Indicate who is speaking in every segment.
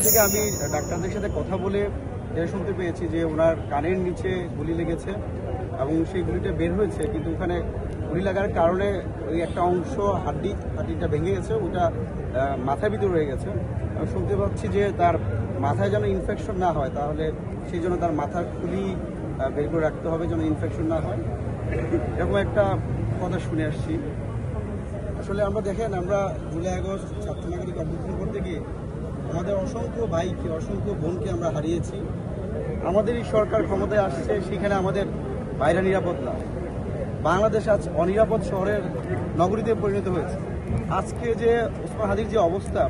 Speaker 1: থেকে আমি ডাক্তারদের সাথে কথা বলে শুনতে পেয়েছি যে ওনার কানের নিচে গুলি লেগেছে এবং সেই গুলিটা বের হয়েছে, কিন্তু ওখানে গুলি লাগার কারণে ওই একটা অংশ হাড্ডিটা ভেঙে গেছে, ওটা মাথার ভিতরে রয়ে গেছে। আমি শুনতে পাচ্ছি যে তার মাথায় যেন ইনফেকশন না হয়, তাহলে সেই জন্য তার মাথার খুলি বের করে রাখতে হবে যেন ইনফেকশন না হয়, এরকম একটা কথা শুনে আসছি। আসলে আমরা দেখেন, আমরা জুলাই আগস্ট ছাত্র নাগরিক অভ্যুত্থান করতে গিয়ে আমাদের অসংখ্য ভাইকে, অসংখ্য বোনকে আমরা হারিয়েছি। আমাদের এই সরকার ক্ষমতায় আসছে, সেখানে আমাদের বাইরে নিরাপদ না, বাংলাদেশ আজ অনিরাপদ শহরের নগরীতে পরিণত হয়েছে। আজকে যে ওসমান হাদির যে অবস্থা,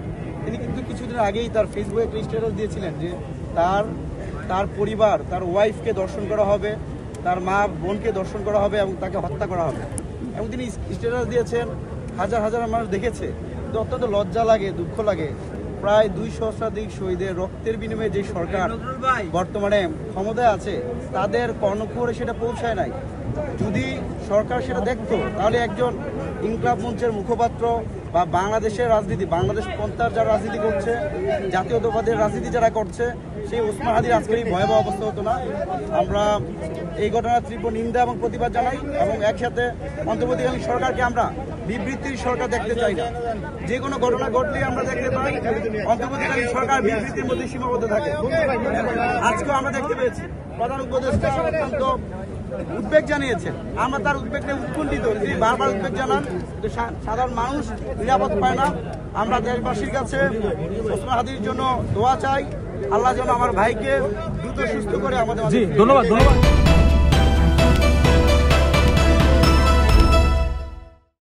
Speaker 1: তিনি কিন্তু কিছুদিন আগেই তার ফেসবুকে একটা স্ট্যাটাস দিয়েছিলেন যে তার পরিবার, তার ওয়াইফকে দর্শন করা হবে, তার মা বোনকে দর্শন করা হবে এবং তাকে হত্যা করা হবে, এবং তিনি স্ট্যাটাস দিয়েছেন, হাজার হাজার মানুষ দেখেছে। তো অত্যন্ত লজ্জা লাগে, দুঃখ লাগে। প্রায় 2 সহস্রাধিক শহীদের রক্তের বিনিময়ে যে সরকার বর্তমানে ক্ষমতায় আছে, তাদের কর্ণকুহরে সেটা পৌঁছায় নাই। যদি সরকার সেটা দেখতো, তাহলে একজন ইনকলাব মঞ্চের মুখপাত্র বা বাংলাদেশের রাজনীতি, বাংলাদেশ পন্থার যারা রাজনীতি করছে, জাতীয়তাবাদের রাজনীতি যারা করছে, সেই ওসমান হাদির আজকের এই ভয়াবহ অবস্থা হতো না। আমরা এই ঘটনার তীব্র নিন্দা এবং প্রতিবাদ জানাই, এবং একসাথে অন্তর্বর্তীকালীন সরকারকে আমরা বিবৃতির সরকার দেখতে চাই না। যে কোনো ঘটনা ঘটলেই আমরা দেখতে পাই অন্তর্বর্তীকালীন সরকার বিবৃতির মধ্যে সীমাবদ্ধ থাকে। আজকেও আমরা দেখতে পেয়েছি প্রধান উপদেষ্টা অত্যন্ত উদ্বেগ জানিয়েছেন, আমরা তার উদ্বেগটা উৎকণ্ঠিত। তিনি বারবার উদ্বেগ জানান, সাধারণ মানুষ নিরাপদ পায় না। আমরা দেশবাসীর কাছে ওসমান হাদির জন্য দোয়া চাই, আল্লাহ যেন আমার ভাইকে দ্রুত সুস্থ করে আমাদের।
Speaker 2: ধন্যবাদ।